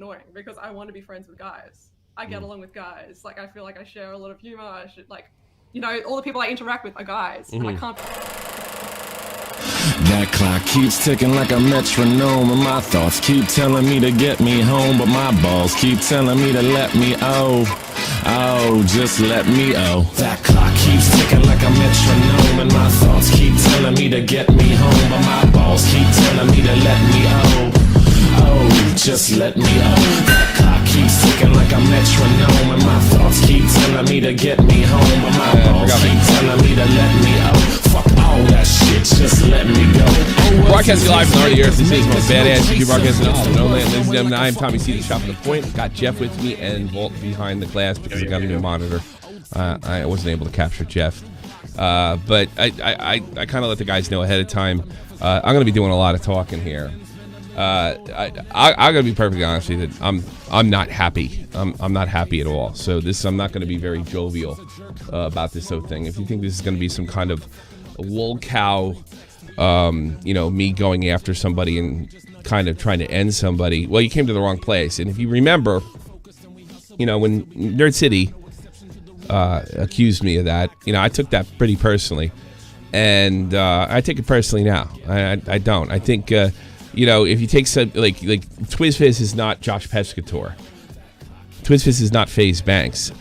annoying because I want to be friends with guys. I get along with guys. Like, I feel like I share a lot of humor. I should, like, you know, all the people I interact with are guys, and I can't. That clock keeps ticking like a metronome, and my thoughts keep telling me to get me home, but my balls keep telling me to let me just let me That clock keeps ticking like a metronome, and my thoughts keep telling me to get me home, but my balls keep telling me to let me just let me That clock keeps ticking like a metronome, and my thoughts keep telling me to get me home, but my balls keep telling me to let me Fuck all that shit, just let me go. Broadcasting live from the earth, this is most badass YouTube broadcasting in no land. Ladies and gentlemen, I'm Tommy C, the shop at the point. Got Jeff with me and Walt behind the glass because I got a new monitor. I wasn't able to capture Jeff. But I kind of let the guys know ahead of time. I'm going to be doing a lot of talking here. I'm going to be perfectly honest with you. I'm not happy. I'm not happy at all. So I'm not going to be very jovial about this whole thing. If you think this is going to be some kind of lol cow, me going after somebody and kind of trying to end somebody, well, you came to the wrong place. And if you remember, when Nerd City accused me of that, I took that pretty personally, and I take it personally now. I don't. I think if you take some like TwizzFizz is not Josh Pescatore, TwizzFizz is not FaZe Banks,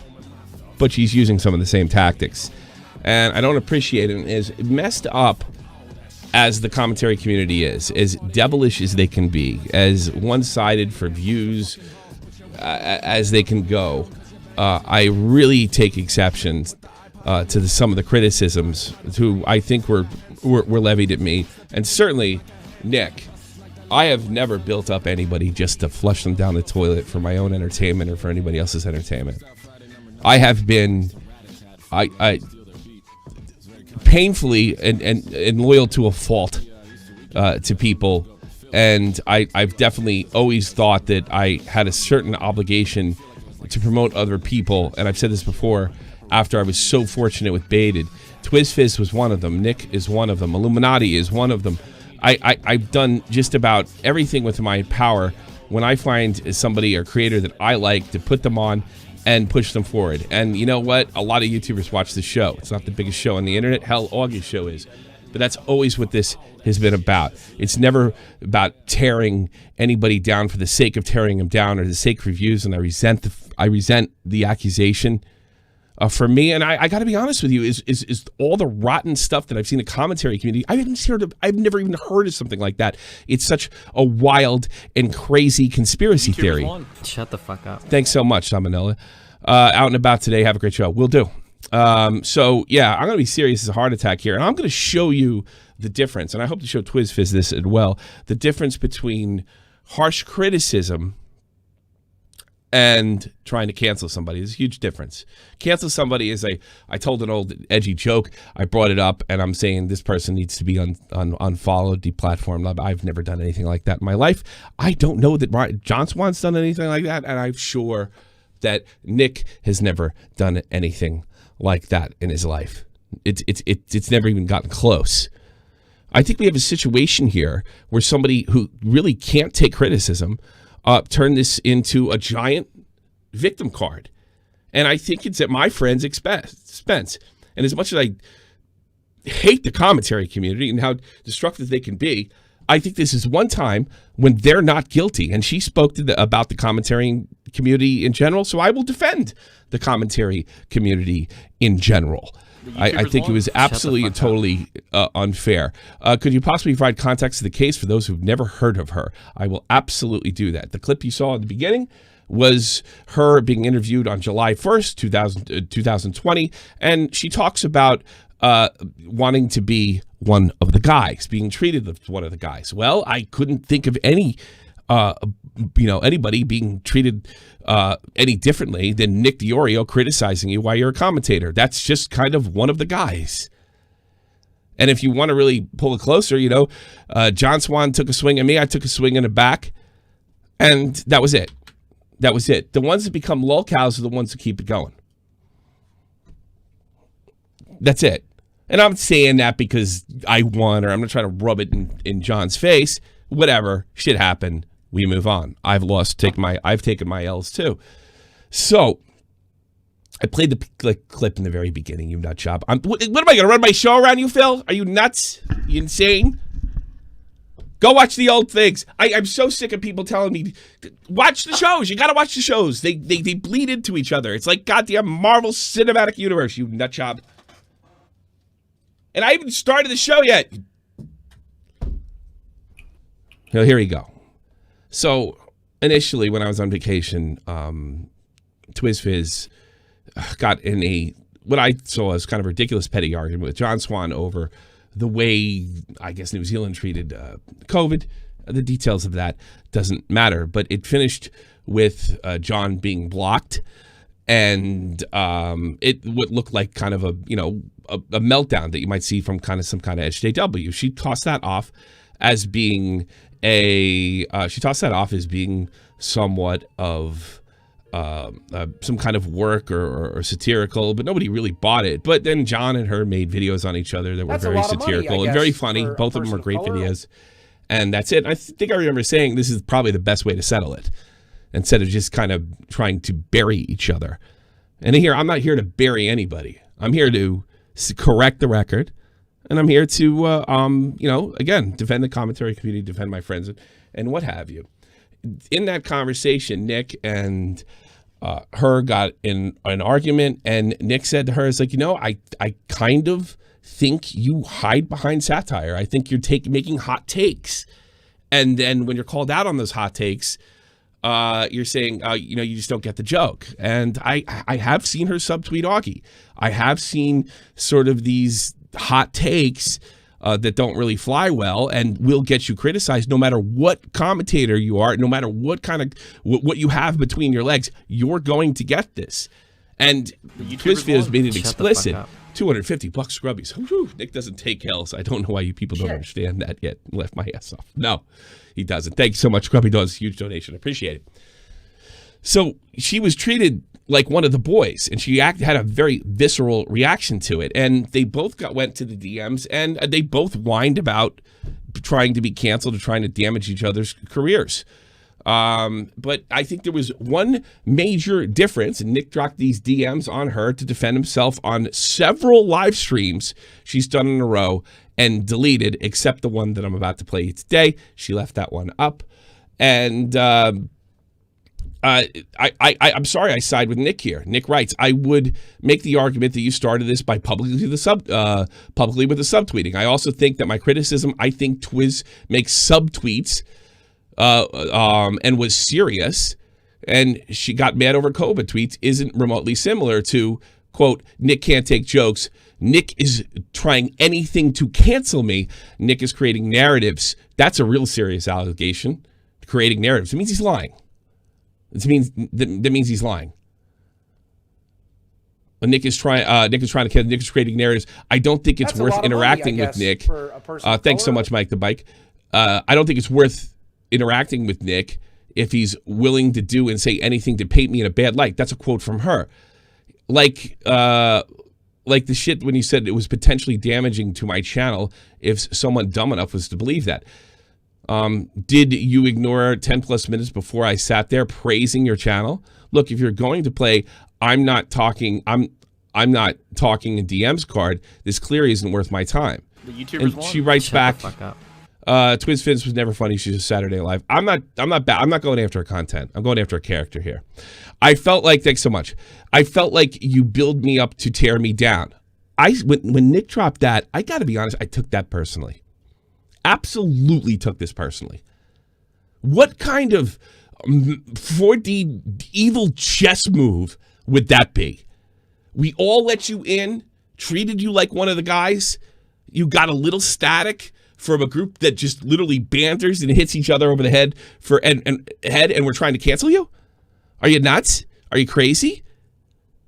but she's using some of the same tactics, and I don't appreciate it. As messed up as the commentary community is, as devilish as they can be, as one-sided for views as they can go, I really take exception to some of the criticisms who I think were levied at me, and certainly Nick. I have never built up anybody just to flush them down the toilet for my own entertainment or for anybody else's entertainment. I have been I painfully and loyal to a fault to people, and I've definitely always thought that I had a certain obligation to promote other people, and I've said this before after I was so fortunate with Baited. TwizzFizz was one of them. Nick is one of them. Illuminati is one of them. I've done just about everything within my power when I find somebody or creator that I like to put them on and push them forward. And you know what? A lot of YouTubers watch this show. It's not the biggest show on the internet. Hell, August show is. But that's always what this has been about. It's never about tearing anybody down for the sake of tearing them down or the sake of reviews. And I resent the accusation. For me, and I got to be honest with you, is all the rotten stuff that I've seen in the commentary community. I've never even heard of something like that. It's such a wild and crazy conspiracy theory. Shut the fuck up. Thanks so much, Dominella. Out and about today. Have a great show. Will do. So yeah, I'm going to be serious as a heart attack here, and I'm going to show you the difference, and I hope to show TwizzFizz this as well. The difference between harsh criticism and trying to cancel somebody. There's a huge difference. Cancel somebody is I told an old edgy joke, I brought it up, and I'm saying this person needs to be unfollowed, deplatformed. I've never done anything like that in my life. I don't know that John Swan's done anything like that, and I'm sure that Nick has never done anything like that in his life. It's never even gotten close. I think we have a situation here where somebody who really can't take criticism turn this into a giant victim card. And I think it's at my friend's expense. And as much as I hate the commentary community and how destructive they can be, I think this is one time when they're not guilty. And she spoke about the commentary community in general, so I will defend the commentary community in general. I think it was absolutely and totally unfair. Could you possibly provide context of the case for those who've never heard of her? I will absolutely do that. The clip you saw at the beginning was her being interviewed on July 1st, 2020, and she talks about wanting to be one of the guys, being treated as one of the guys. Well, I couldn't think of any anybody being treated any differently than Nick Diorio criticizing you while you're a commentator. That's just kind of one of the guys. And if you want to really pull it closer, John Swan took a swing at me. I took a swing in the back, and that was it. That was it. The ones that become lolcows are the ones that keep it going. That's it. And I'm saying that because I won, or I'm not trying to rub it in John's face. Whatever. Shit happened. We move on. I've taken my L's too. So I played the clip in the very beginning, you nut job. What am I going to run my show around you, Phil? Are you nuts? You insane? Go watch the old things. I'm so sick of people telling me, watch the shows. You got to watch the shows. They bleed into each other. It's like goddamn Marvel Cinematic Universe, you nut job. And I haven't started the show yet. Well, here we go. So initially when I was on vacation, TwizzFizz got in what I saw as kind of ridiculous petty argument with John Swan over the way, I guess, New Zealand treated COVID. The details of that doesn't matter, but it finished with John being blocked, and it would look like kind of a meltdown that you might see from some kind of SJW. She tossed that off as being somewhat of some kind of work or satirical, but nobody really bought it. But then John and her made videos on each other that were very satirical and very funny. Both of them are great videos. And that's it. I think I remember saying this is probably the best way to settle it, instead of just kind of trying to bury each other. And here, I'm not here to bury anybody. I'm here to correct the record. And I'm here to, again, defend the commentary community, defend my friends, and what have you. In that conversation, Nick and her got in an argument, and Nick said to her, "It's like, I kind of think you hide behind satire. I think you're making hot takes, and then when you're called out on those hot takes, you're saying, you just don't get the joke." And I have seen her subtweet Augie. I have seen sort of these hot takes that don't really fly well and will get you criticized no matter what commentator you are, no matter what kind of what you have between your legs, you're going to get this. And TwizzFizz made it explicit. $250 scrubbies. Whew, Nick doesn't take L's. I don't know why you people don't understand that yet. Left my ass off. No, he doesn't. Thanks so much, Scrubby Does. Huge donation. Appreciate it. So she was treated like one of the boys, and she had a very visceral reaction to it. And they both went to the DMs, and they both whined about trying to be canceled or trying to damage each other's careers. But I think there was one major difference, and Nick dropped these DMs on her to defend himself on several live streams she's done in a row and deleted, except the one that I'm about to play today. She left that one up. And I'm sorry I side with Nick here. Nick writes, "I would make the argument that you started this by publicly with the subtweeting. I also think that my criticism, I think Twizz makes subtweets and was serious, and she got mad over COVID tweets, isn't remotely similar to, quote, Nick can't take jokes. Nick is trying anything to cancel me. Nick is creating narratives." That's a real serious allegation. Creating narratives. It means he's lying. That means he's lying. Nick is creating narratives. I don't think it's worth interacting with Nick. Thanks so much, Mike the Bike. I don't think it's worth interacting with Nick if he's willing to do and say anything to paint me in a bad light. That's a quote from her. Like the shit when you said it was potentially damaging to my channel if someone dumb enough was to believe that. Did you ignore 10 plus minutes before I sat there praising your channel? Look, if you're going to play, I'm not talking in DMs card, this clearly isn't worth my time. The YouTubers and she writes back, TwizzFizz was never funny. She's a Saturday Night Live. I'm not going after her content. I'm going after a character here. I felt like, thanks so much. I felt like you build me up to tear me down. When Nick dropped that, I got to be honest, I took that personally. Absolutely took this personally. What kind of 4D evil chess move would that be? We all let you in, treated you like one of the guys. You got a little static from a group that just literally banters and hits each other over the head and we're trying to cancel you? Are you nuts? Are you crazy?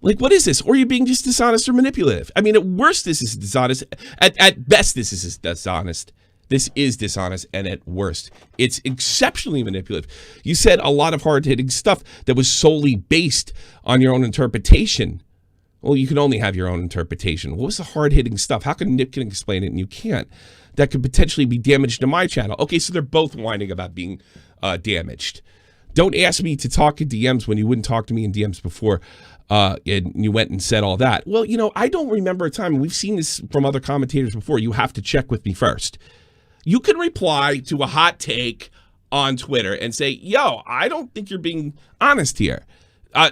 Like, what is this? Or are you being just dishonest or manipulative? I mean, at worst, this is dishonest. At best, this is dishonest. This is dishonest, and at worst, it's exceptionally manipulative. You said a lot of hard-hitting stuff that was solely based on your own interpretation. Well, you can only have your own interpretation. What was the hard-hitting stuff? How can Nick explain it and you can't? That could potentially be damage to my channel. Okay, so they're both whining about being damaged. Don't ask me to talk in DMs when you wouldn't talk to me in DMs before and you went and said all that. Well, you know, I don't remember a time, and we've seen this from other commentators before, you have to check with me first. You can reply to a hot take on Twitter and say, yo, I don't think you're being honest here.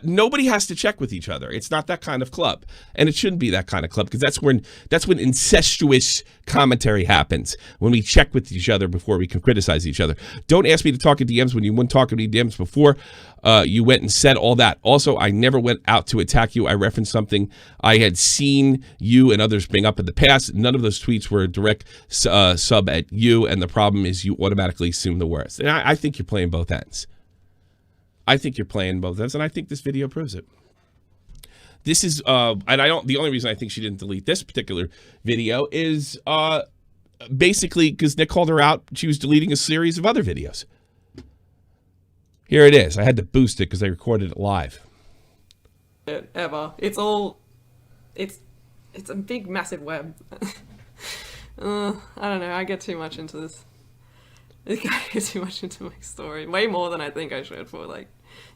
Nobody has to check with each other. It's not that kind of club, and it shouldn't be that kind of club, because that's when incestuous commentary happens, when we check with each other before we can criticize each other. Don't ask me to talk in DMs when you wouldn't talk in DMs before you went and said all that. Also, I never went out to attack you. I referenced something I had seen you and others bring up in the past. None of those tweets were a direct sub at you, and the problem is you automatically assume the worst. And I think you're playing both ends. I think you're playing both ends, and I think this video proves it. This is, and I don't, the only reason I think she didn't delete this particular video is basically because Nick called her out. She was deleting a series of other videos. Here it is. I had to boost it because I recorded it live. Ever. It's all, it's a big, massive web. I don't know. I get too much into this. I get too much into my story. Way more than I think I should for, like,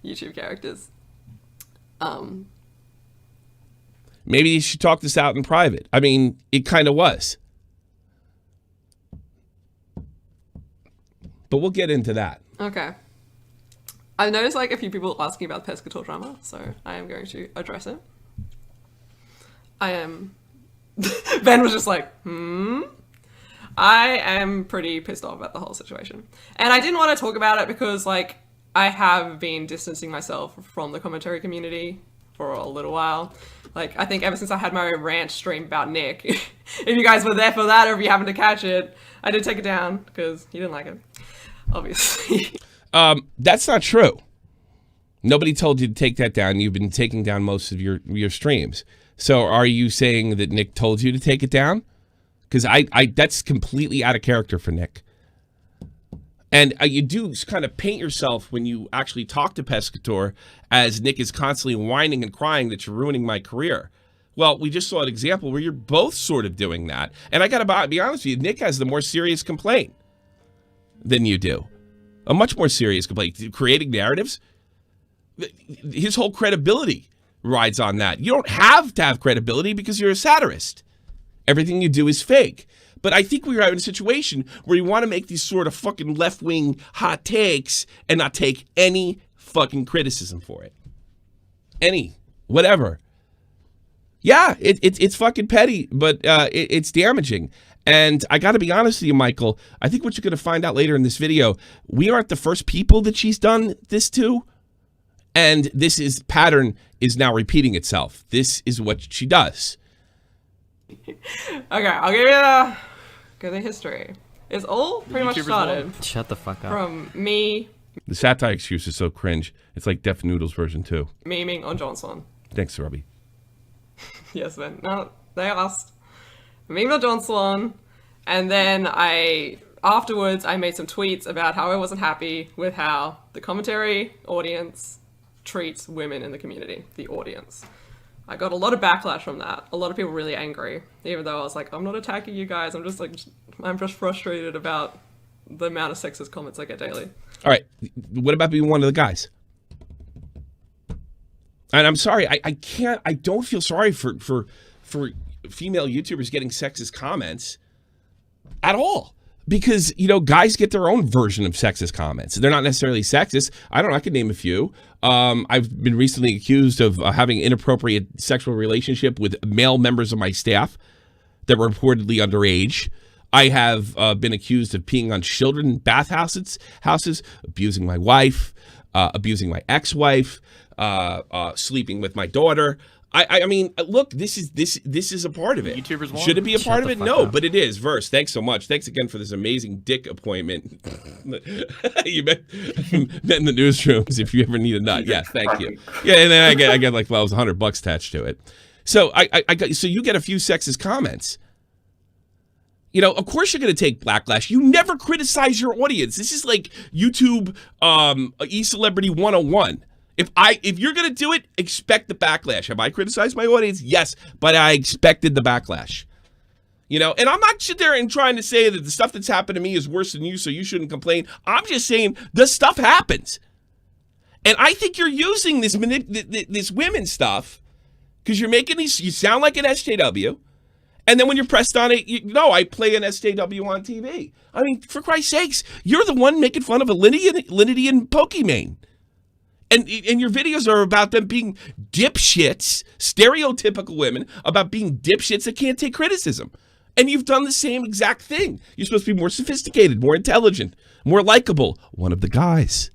YouTube characters. Maybe you should talk this out in private. I mean, it kind of was. But we'll get into that. Okay. I've noticed, like, a few people asking about the Pescator drama, so I am going to address it. Ben was just like, I am pretty pissed off about the whole situation. And I didn't want to talk about it because, like, I have been distancing myself from the commentary community for a little while. Like, I think ever since I had my own rant stream about Nick, if you guys were there for that or if you happened to catch it, I did take it down because he didn't like it, obviously. That's not true. Nobody told you to take that down. You've been taking down most of your streams. So are you saying that Nick told you to take it down? Because that's completely out of character for Nick. And you do kind of paint yourself when you actually talk to Pescator as Nick is constantly whining and crying that you're ruining my career. Well, we just saw an example where you're both sort of doing that. And I got to be honest with you, Nick has the more serious complaint than you do. A much more serious complaint. Creating narratives, his whole credibility rides on that. You don't have to have credibility because you're a satirist. Everything you do is fake. But I think we are in a situation where you want to make these sort of fucking left-wing hot takes and not take any fucking criticism for it. Any. Whatever. Yeah, it's fucking petty, but it's damaging. And I got to be honest with you, Michael, I think what you're going to find out later in this video, we aren't the first people that she's done this to. And this pattern is now repeating itself. This is what she does. Okay, I'll give you the history. It's all pretty much started. Shut the fuck up. From me. The satire excuse is so cringe. It's like Def Noodles version 2. Memeing on Johnson. Thanks, Robbie. Yes, man. No, they asked. Memeing on Johnson. And then afterwards, I made some tweets about how I wasn't happy with how the commentary audience treats women in the community. The audience. I got a lot of backlash from that. A lot of people really angry, even though I was like, I'm not attacking you guys. I'm just frustrated about the amount of sexist comments I get daily. All right. What about being one of the guys? And I'm sorry, I don't feel sorry for female YouTubers getting sexist comments at all. Because, you know, guys get their own version of sexist comments. They're not necessarily sexist. I don't know, I could name a few. I've been recently accused of having inappropriate sexual relationship with male members of my staff that were reportedly underage. I have been accused of peeing on children in bathhouses, abusing my wife, abusing my ex-wife, sleeping with my daughter. I mean, look, this is a part of it. YouTubers want. Should it be a part of it? No, up. but it is. Verse, thanks so much. Thanks again for this amazing dick appointment. You met in the newsrooms if you ever need a nut. Yeah, thank you. Yeah, and then I get like, well, it was $100 attached to it. So so you get a few sexist comments. You know, of course you're going to take backlash. You never criticize your audience. This is like YouTube e-celebrity 101. If you're going to do it, expect the backlash. Have I criticized my audience? Yes, but I expected the backlash. You know, and I'm not sitting there and trying to say that the stuff that's happened to me is worse than you, so you shouldn't complain. I'm just saying the stuff happens. And I think you're using this women stuff because you're making these, you sound like an SJW. And then when you're pressed on it, I play an SJW on TV. I mean, for Christ's sakes, you're the one making fun of Alinity and Pokimane. And your videos are about them being dipshits, stereotypical women, about being dipshits that can't take criticism. And you've done the same exact thing. You're supposed to be more sophisticated, more intelligent, more likable. One of the guys.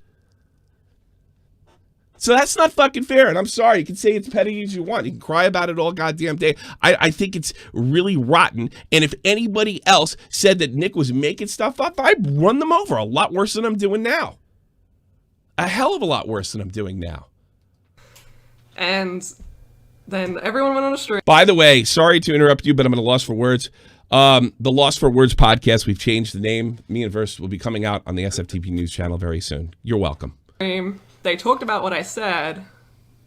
So that's not fucking fair. And I'm sorry. You can say it's petty as you want. You can cry about it all goddamn day. I think it's really rotten. And if anybody else said that Nick was making stuff up, I'd run them over a lot worse than I'm doing now. A hell of a lot worse than I'm doing now. And then everyone went on a stream. By the way, sorry to interrupt you, but I'm at a loss for words. The Lost for Words podcast, we've changed the name. Me and Verse will be coming out on the SFTP news channel very soon. You're welcome. They talked about what I said.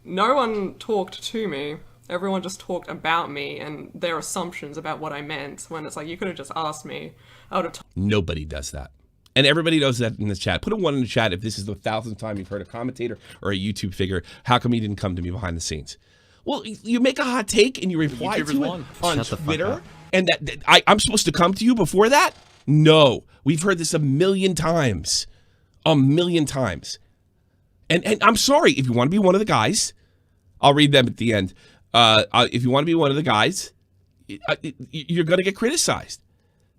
No one talked to me. Everyone just talked about me and their assumptions about what I meant, when it's like, you could have just asked me. I would have Nobody does that. And everybody knows that in the chat. Put a 1 in the chat if this is the 1,000th time you've heard a commentator or a YouTube figure. How come you didn't come to me behind the scenes? Well, you make a hot take and you reply to it on Twitter, and I'm supposed to come to you before that? No. We've heard this a million times. A million times. And I'm sorry, if you want to be one of the guys, I'll read them at the end. If you want to be one of the guys, you're going to get criticized.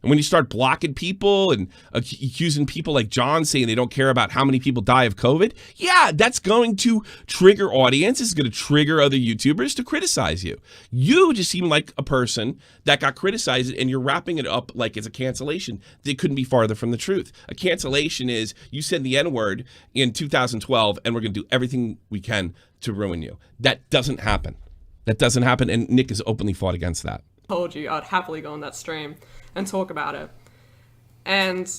And when you start blocking people and accusing people like John, saying they don't care about how many people die of COVID, yeah, that's going to trigger audience. It's going to trigger other YouTubers to criticize you. You just seem like a person that got criticized, and you're wrapping it up like it's a cancellation. They couldn't be farther from the truth. A cancellation is you said the N-word in 2012, and we're going to do everything we can to ruin you. That doesn't happen. That doesn't happen, and Nick has openly fought against that. Told you I'd happily go on that stream and talk about it. And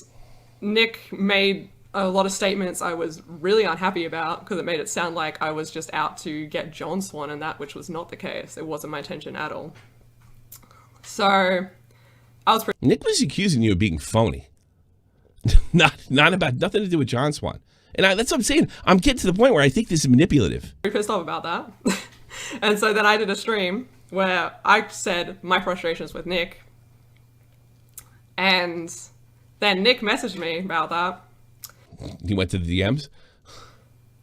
Nick made a lot of statements I was really unhappy about, because it made it sound like I was just out to get John Swan, and that, which was not the case. It wasn't my intention at all. So I was pretty... Nick was accusing you of being phony. not about nothing to do with John Swan. And that's what I'm saying. I'm getting to the point where I think this is manipulative. Pissed off about that. And so then I did a stream where I said my frustrations with Nick. And then Nick messaged me about that. He went to the DMs?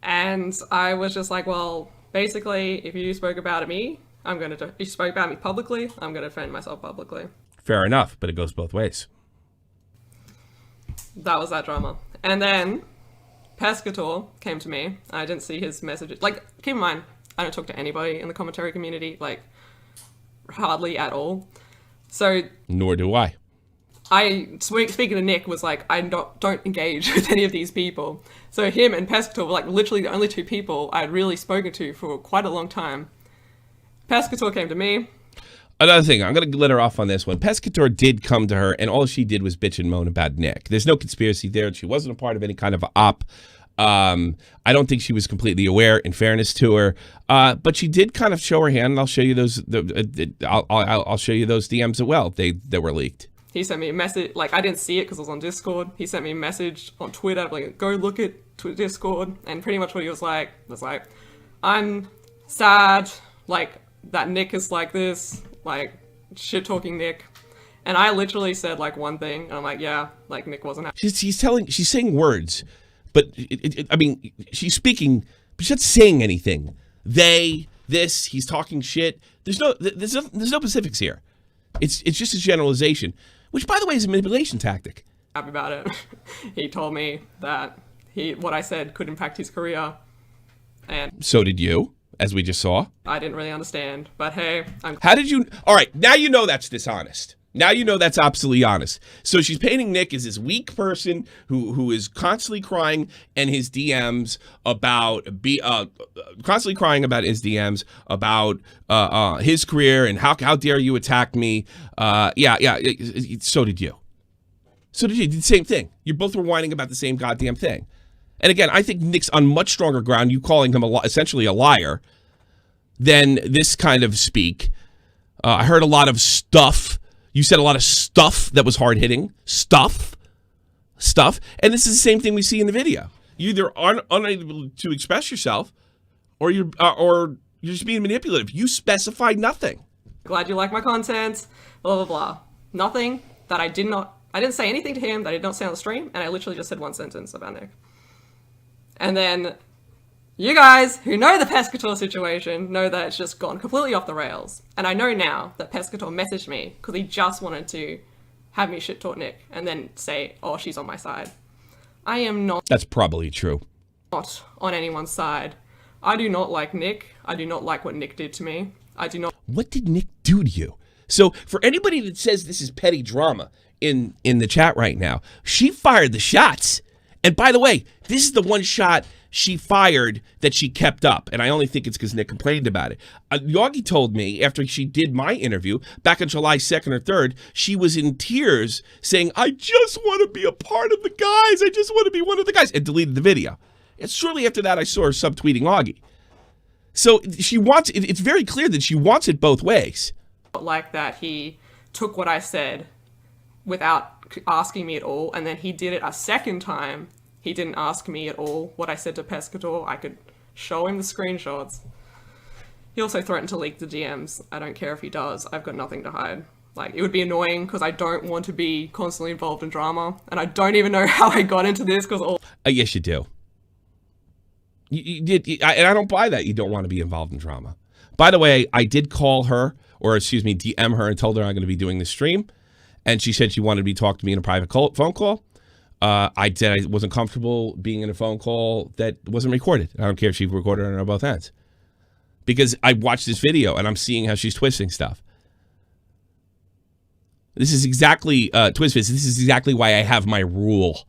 And I was just like, well, basically, if you spoke about me, if you spoke about me publicly, I'm going to defend myself publicly. Fair enough, but it goes both ways. That was that drama. And then Pescator came to me. I didn't see his messages. Like, keep in mind, I don't talk to anybody in the commentary community, like, hardly at all. So... Nor do I. Speaking to Nick, was like, I don't engage with any of these people. So him and Pescator were like literally the only two people I had really spoken to for quite a long time. Pescator came to me. Another thing, I'm going to let her off on this one. Pescator did come to her, and all she did was bitch and moan about Nick. There's no conspiracy there. She wasn't a part of any kind of op. I don't think she was completely aware, in fairness to her. But she did kind of show her hand, and I'll show you those. I'll show you those DMs as well. They were leaked. He sent me a message, like, I didn't see it because it was on Discord. He sent me a message on Twitter, like, go look at Discord. And pretty much what he was like, I'm sad, like, that Nick is like this, like, shit-talking Nick. And I literally said, like, one thing, and I'm like, yeah, like, Nick wasn't happy. She's saying words, but, I mean, she's speaking, but she's not saying anything. He's talking shit. There's no specifics here. It's just a generalization. Which, by the way, is a manipulation tactic. Happy about it. He told me that what I said could impact his career. And so did you, as we just saw. I didn't really understand, but hey. How did you... All right, now you know that's dishonest. Now you know that's absolutely honest. So she's painting Nick as this weak person who is constantly crying in his DMs about constantly crying about his DMs about his career and how dare you attack me? So did you. So did you. Did the same thing. You both were whining about the same goddamn thing. And again, I think Nick's on much stronger ground. You calling him essentially a liar than this kind of speak. I heard a lot of stuff. You said a lot of stuff that was hard-hitting. Stuff. And this is the same thing we see in the video. You either aren't unable to express yourself, or you're just being manipulative. You specified nothing. Glad you like my content, blah, blah, blah. Nothing that I didn't say anything to him that I did not say on the stream, and I literally just said one sentence about Nick. And then you guys who know the Pescator situation know that it's just gone completely off the rails. And I know now that Pescator messaged me because he just wanted to have me shit talk Nick and then say, oh, she's on my side. I am not. That's probably true. Not on anyone's side. I do not like Nick. I do not like what Nick did to me. I do not. What did Nick do to you? So for anybody that says this is petty drama in the chat right now, she fired the shots. And by the way, this is the one shot she fired that she kept up. And I only think it's because Nick complained about it. Augie told me after she did my interview back on July 2nd or 3rd, she was in tears saying, I just want to be a part of the guys. I just want to be one of the guys, and deleted the video. And shortly after that, I saw her subtweeting Augie. So she wants it. It's very clear that she wants it both ways. Like that he took what I said without asking me at all, and then he did it a second time. He didn't ask me at all what I said to Pescator. I could show him the screenshots. He also threatened to leak the DMs. I don't care if he does. I've got nothing to hide. Like, it would be annoying because I don't want to be constantly involved in drama, and I don't even know how I got into this because all. Yes, you do. You did, and I don't buy that you don't want to be involved in drama. By the way, I did call her, or excuse me, DM her and told her I'm going to be doing this stream, and she said she wanted to talk to me in a private phone call. I said I wasn't comfortable being in a phone call that wasn't recorded. I don't care if she recorded it on both ends. Because I watched this video and I'm seeing how she's twisting stuff. This is exactly, TwizzFizz, this is exactly why I have my rule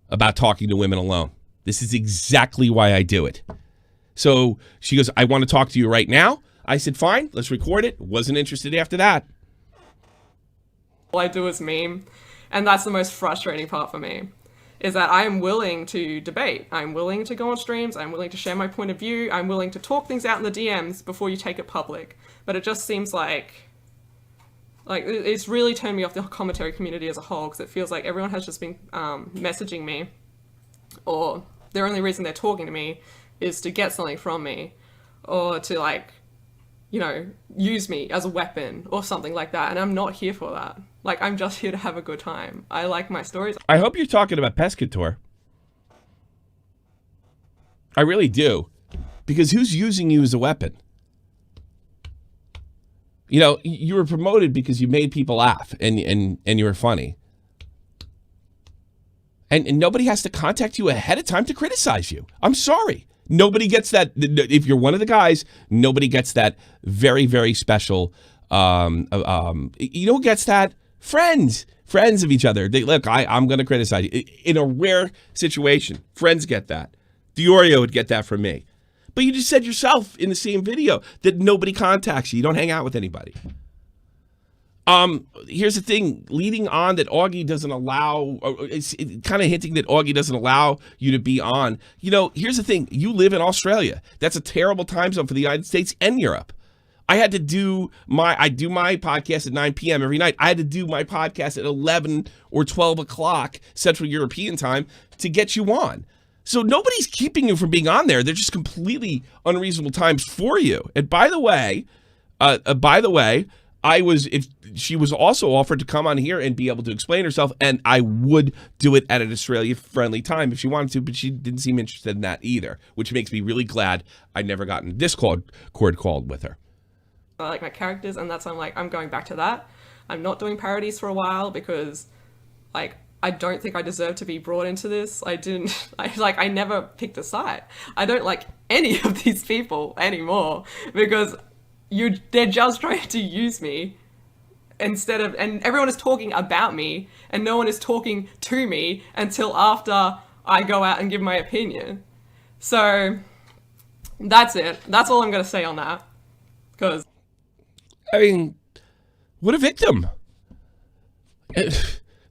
about talking to women alone. This is exactly why I do it. So she goes, I want to talk to you right now. I said, fine, let's record it. Wasn't interested after that. All I do is meme. And that's the most frustrating part for me, is that I am willing to debate. I'm willing to go on streams. I'm willing to share my point of view. I'm willing to talk things out in the DMs before you take it public. But it just seems like it's really turned me off the commentary community as a whole, because it feels like everyone has just been messaging me, or the only reason they're talking to me is to get something from me, or to, like, you know, use me as a weapon or something like that. And I'm not here for that. Like, I'm just here to have a good time. I like my stories. I hope you're talking about Pescator. I really do. Because who's using you as a weapon? You know, you were promoted because you made people laugh and you were funny. And nobody has to contact you ahead of time to criticize you. I'm sorry. Nobody gets that. If you're one of the guys, nobody gets that very, very special. You know who gets that? Friends of each other. They look, I'm going to criticize you. In a rare situation, friends get that. Diorio would get that from me. But you just said yourself in the same video that nobody contacts you. You don't hang out with anybody. Here's the thing, leading on that Augie doesn't allow, it's kind of hinting that Augie doesn't allow you to be on. You know, here's the thing, you live in Australia. That's a terrible time zone for the United States and Europe. I had to do my podcast at 9 p.m. every night. I had to do my podcast at 11 or 12 o'clock Central European time to get you on. So nobody's keeping you from being on there. They're just completely unreasonable times for you. And by the way, she was also offered to come on here and be able to explain herself, and I would do it at an Australia-friendly time if she wanted to, but she didn't seem interested in that either, which makes me really glad I never got in Discord called with her. I like my characters, and that's why I'm like, I'm going back to that. I'm not doing parodies for a while because, like, I don't think I deserve to be brought into this. I never picked a side. I don't like any of these people anymore because they're just trying to use me instead of, and everyone is talking about me and no one is talking to me until after I go out and give my opinion. So that's it. That's all I'm going to say on that. Because, I mean, what a victim.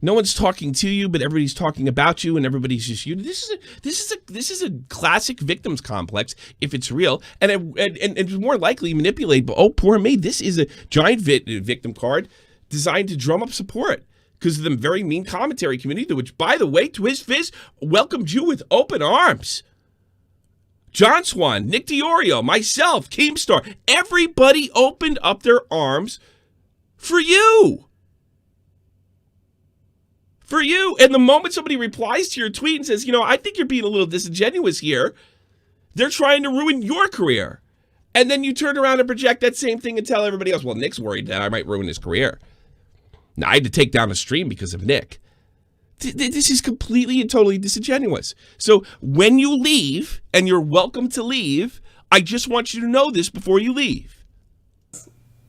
No one's talking to you, but everybody's talking about you, and everybody's just you. This is a classic victims complex if it's real, and it's more likely manipulate. But oh, poor me, this is a giant victim card designed to drum up support because of the very mean commentary community, which, by the way, TwizzFizz welcomed you with open arms. John Swan, Nick DiOrio, myself, Keemstar, everybody opened up their arms for you. For you. And the moment somebody replies to your tweet and says, I think you're being a little disingenuous here, they're trying to ruin your career. And then you turn around and project that same thing and tell everybody else, well, Nick's worried that I might ruin his career. Now, I had to take down a stream because of Nick. This is completely and totally disingenuous. So when you leave, and you're welcome to leave, I just want you to know this before you leave.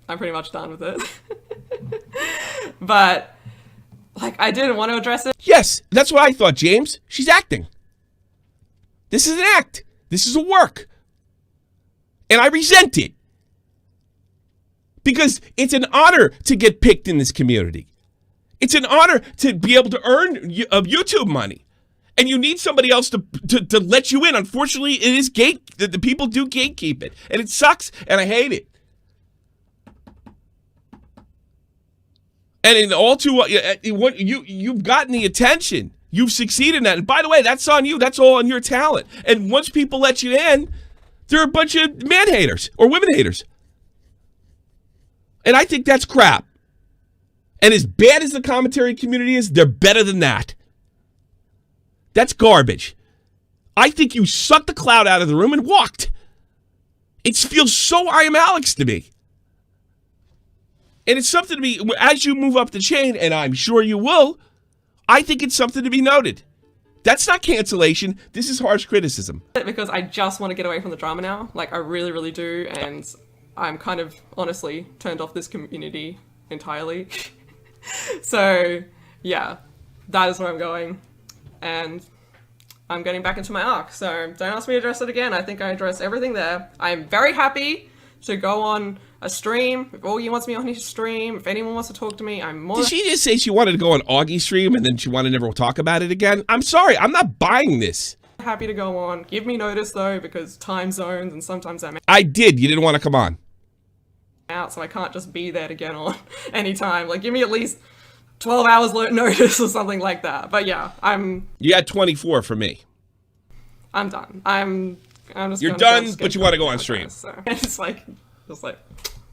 I'm pretty much done with it. But, I didn't want to address it. Yes, that's what I thought, James. She's acting. This is an act. This is a work. And I resent it. Because it's an honor to get picked in this community. It's an honor to be able to earn YouTube money. And you need somebody else to let you in. Unfortunately, it is the people do gatekeep it. And it sucks, and I hate it. And in all too, you've gotten the attention. You've succeeded in that. And by the way, that's on you. That's all on your talent. And once people let you in, they're a bunch of man haters or women haters. And I think that's crap. And as bad as the commentary community is, they're better than that. That's garbage. I think you sucked the cloud out of the room and walked. It feels so I Am Alex to me. And it's something to be, as you move up the chain, and I'm sure you will, I think it's something to be noted. That's not cancellation. This is harsh criticism. Because I just want to get away from the drama now. I really, really do. And I'm kind of, honestly, turned off this community entirely. So, yeah, that is where I'm going. And I'm getting back into my arc. So don't ask me to address it again. I think I addressed everything there. I'm very happy to go on a stream. If Augie wants me on his stream, if anyone wants to talk to me, I'm more Did she just say she wanted to go on Augie's stream and then she wanted to never talk about it again? I'm sorry, I'm not buying this. happy to go on. Give me notice though, because time zones and sometimes I'm I did. You didn't want to come on. out, so I can't just be there to get on anytime. Give me at least 12 hours notice or something like that. But yeah, You had 24 for me. I'm done. I'm just. You're done, but you want to go on stream. So it's like,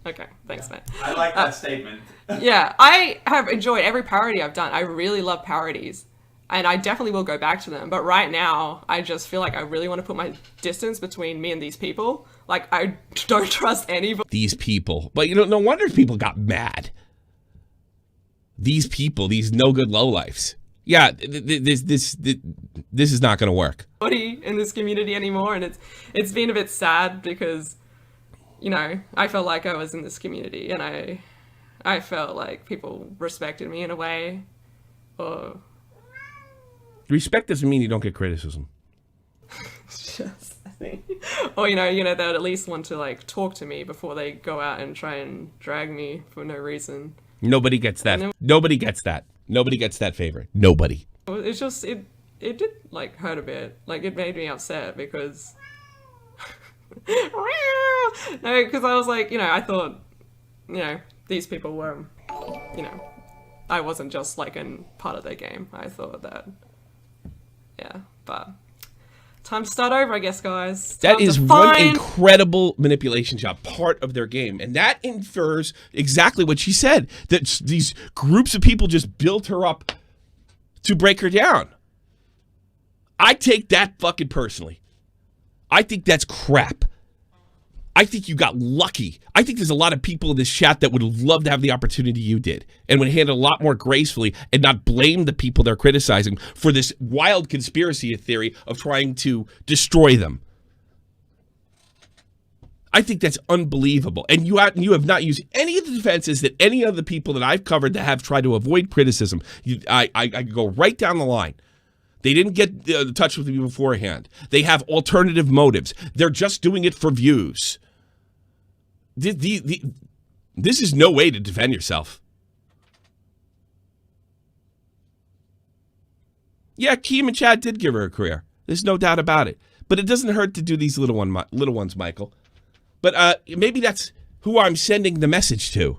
okay, thanks, man. I like that statement. Yeah, I have enjoyed every parody I've done. I really love parodies, and I definitely will go back to them. But right now, I just feel like I really want to put my distance between me and these people. I don't trust anybody. These people, but no wonder people got mad. These people, these no good lowlifes. Yeah, this is not going to work. In this community anymore, and it's been a bit sad because, I felt like I was in this community, and I felt like people respected me in a way. Or respect doesn't mean you don't get criticism. just I think, or they would at least want to talk to me before they go out and try and drag me for no reason. Nobody gets that. Nobody gets that. Nobody gets that favor. Nobody. It's just it did hurt a bit. It made me upset because no, because I was I thought these people were I wasn't just in part of their game. I thought that but time to start over, I guess, guys. That is one incredible manipulation job, part of their game. And that infers exactly what she said, that these groups of people just built her up to break her down. I take that fucking personally. I think that's crap. I think you got lucky. I think there's a lot of people in this chat that would love to have the opportunity you did and would handle a lot more gracefully and not blame the people they're criticizing for this wild conspiracy theory of trying to destroy them. I think that's unbelievable. And you have not used any of the defenses that any of the people that I've covered that have tried to avoid criticism. I go right down the line. They didn't get in touch with you beforehand. They have alternative motives. They're just doing it for views. This is no way to defend yourself. Yeah, Keem and Chad did give her a career. There's no doubt about it. But it doesn't hurt to do these little ones, Michael. But maybe that's who I'm sending the message to,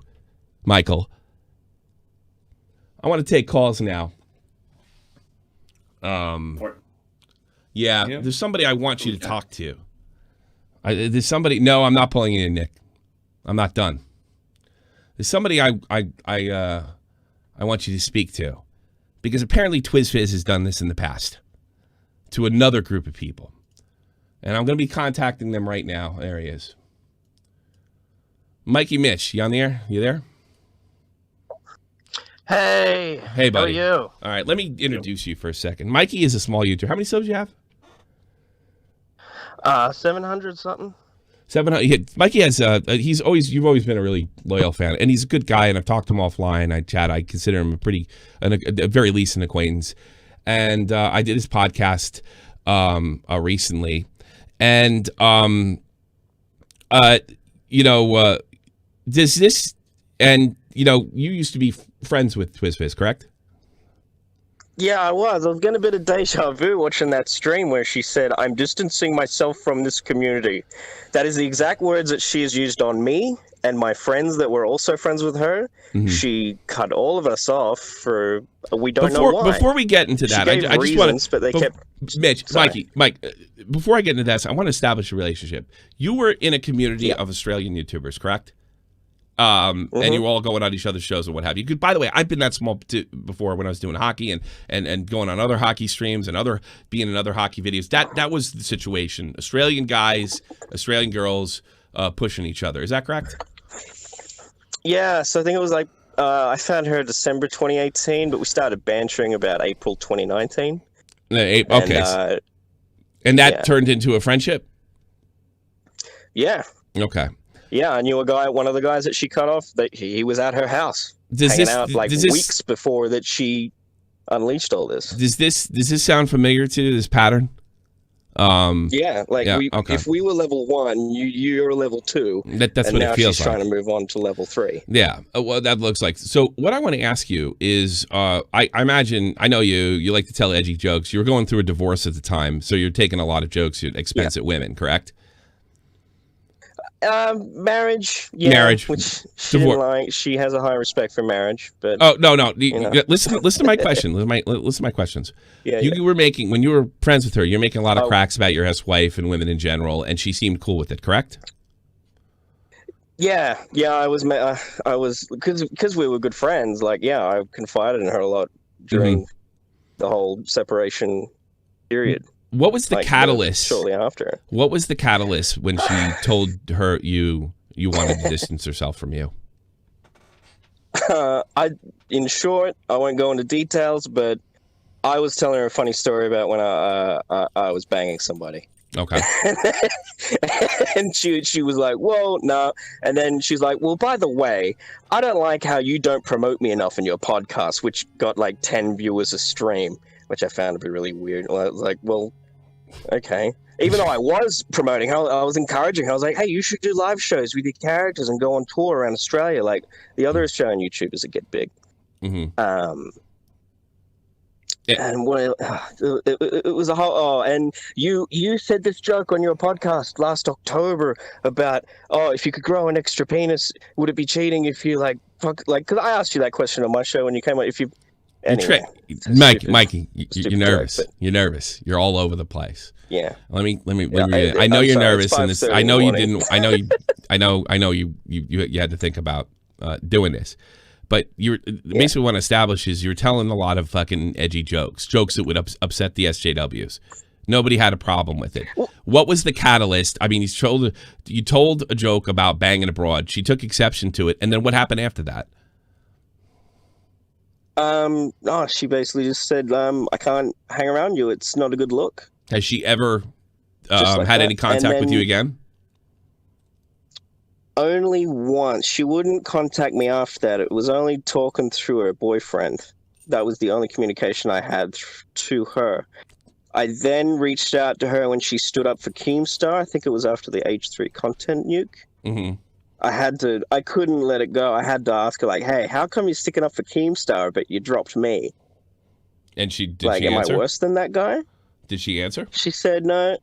Michael. I want to take calls now. Yeah, there's somebody I want you to talk to. There's somebody. No, I'm not pulling you in, Nick. I'm not done. There's somebody I want you to speak to, because apparently TwizzFizz has done this in the past to another group of people, and I'm going to be contacting them right now. There he is. Mikey Mitch, you on the air? You there? Hey, buddy. How are you? All right, let me introduce you for a second. Mikey is a small YouTuber. How many subs do you have? 700 something. 700. Mikey has. You've always been a really loyal fan, and he's a good guy. And I've talked to him offline. I chat. I consider him a very least an acquaintance. And I did his podcast recently, and does this? And you used to be friends with TwizzFizz, correct? Yeah, I was. I was getting a bit of deja vu watching that stream where she said, "I'm distancing myself from this community." That is the exact words that she has used on me and my friends that were also friends with her. Mm-hmm. She cut all of us off for we don't know why. Before we get into that, I just want to. But they kept. Mike, before I get into that, I want to establish a relationship. You were in a community of Australian YouTubers, correct? And you were all going on each other's shows and what have you. By the way, I've been that small before when I was doing hockey and going on other hockey streams and being in other hockey videos. That was the situation. Australian guys, Australian girls pushing each other. Is that correct? Yeah, so I think it was like I found her December 2018, but we started bantering about April 2019. Okay. And that turned into a friendship? Yeah. Okay. Yeah, I knew one of the guys that she cut off, that he was at her house hanging out weeks before that she unleashed all this. Does this sound familiar to you, this pattern? If we were level 1, you're level 2. That's what it feels like. She's trying to move on to level 3. Yeah, well, that looks like. So what I want to ask you is, I imagine, I know you like to tell edgy jokes. You were going through a divorce at the time, so you're taking a lot of jokes at expense at women, correct? Marriage, which she didn't like. She has a high respect for marriage, but no. Listen to my question. Listen to my questions. You were making, when you were friends with her, you're making a lot of cracks about your ex-wife and women in general, and she seemed cool with it, correct? Yeah. I was because we were good friends. I confided in her a lot during the whole separation period. What was the catalyst? Shortly after. What was the catalyst when she told her you wanted to distance herself from you? In short, I won't go into details, but I was telling her a funny story about when I was banging somebody. Okay. And she was like, "Whoa, no." And then she's like, "Well, by the way, I don't like how you don't promote me enough in your podcast," which got like 10 viewers a stream, which I found to be really weird. I was like, well, okay. Even though I was promoting her, I was encouraging her. I was like, hey, you should do live shows with your characters and go on tour around Australia like the other Australian YouTubers that get big. Mm-hmm. And it was a whole. and you said this joke on your podcast last October about, if you could grow an extra penis, would it be cheating if you because I asked you that question on my show when you came out. If you anyway, Mikey, you're nervous. You're nervous. You're all over the place. Yeah. Let me. I know you're nervous, and this. I know you didn't. I know you had to think about doing this. But basically what I want to establish is you're telling a lot of fucking edgy jokes that would upset the SJWs. Nobody had a problem with it. What was the catalyst? I mean, you told a joke about banging abroad. She took exception to it, and then what happened after that? She basically just said, I can't hang around you. It's not a good look. Has she ever had any contact with you again? Only once. She wouldn't contact me after that. It was only talking through her boyfriend. That was the only communication I had to her. I then reached out to her when she stood up for Keemstar. I think it was after the H3 content nuke. Mm-hmm. I couldn't let it go. I had to ask her, like, hey, how come you're sticking up for Keemstar, but you dropped me? And did she answer? Am I worse than that guy? Did she answer? She said no.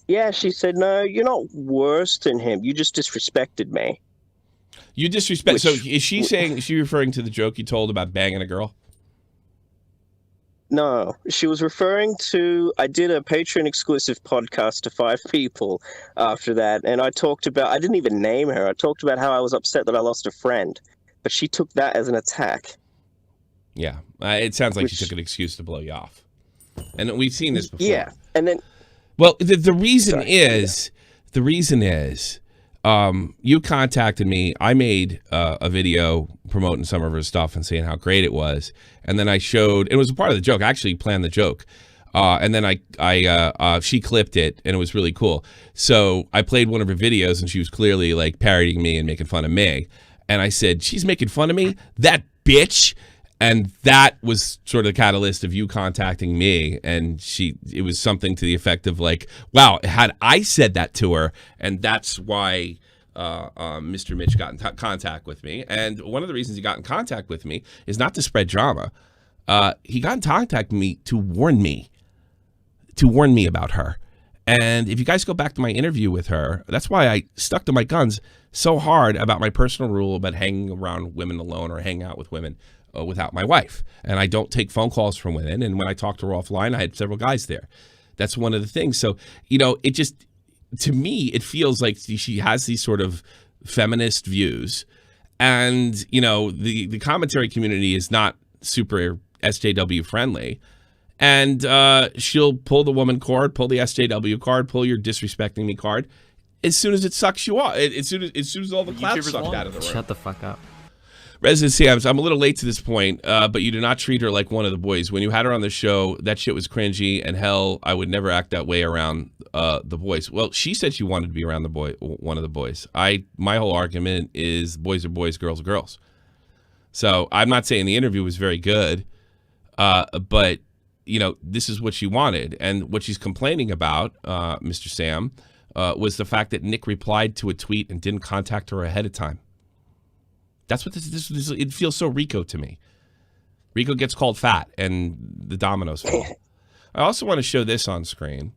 Yeah, she said, no, you're not worse than him. You just disrespected me. You disrespect. So is she referring to the joke you told about banging a girl? No, she was referring to. I did a Patreon exclusive podcast to 5 people after that, and I talked about. I didn't even name her. I talked about how I was upset that I lost a friend, but she took that as an attack. Yeah, it sounds like she took an excuse to blow you off, and we've seen this before. Yeah, and then. Well, the reason is, you contacted me. I made a video promoting some of her stuff and saying how great it was, and then I showed. It was a part of the joke. I actually planned the joke, and then she clipped it, and it was really cool. So I played one of her videos, and she was clearly like parodying me and making fun of me. And I said, "She's making fun of me, that bitch." And that was sort of the catalyst of you contacting me, and it was something to the effect of like, wow, had I said that to her, and that's why Mr. Mitch got in contact with me. And one of the reasons he got in contact with me is not to spread drama. He got in contact with me to warn me about her. And if you guys go back to my interview with her, that's why I stuck to my guns so hard about my personal rule about hanging around women alone or hanging out with women without my wife. And I don't take phone calls from women. And when I talked to her offline, I had several guys there. That's one of the things. So, it just, to me, it feels like she has these sort of feminist views. And, the commentary community is not super SJW friendly. And she'll pull the woman card, pull the SJW card, pull your disrespecting me card as soon as it sucks you off. As soon as all the clout's sucked out of the room. Shut the fuck up. Resident Sam's, I'm a little late to this point, but you do not treat her like one of the boys. When you had her on the show, that shit was cringy, and hell, I would never act that way around the boys. Well, she said she wanted to be around one of the boys. My whole argument is boys are boys, girls are girls. So I'm not saying the interview was very good, but this is what she wanted, and what she's complaining about, Mr. Sam, was the fact that Nick replied to a tweet and didn't contact her ahead of time. That's what this it feels so Rico to me. Rico gets called fat, and the dominoes fall. I also want to show this on screen.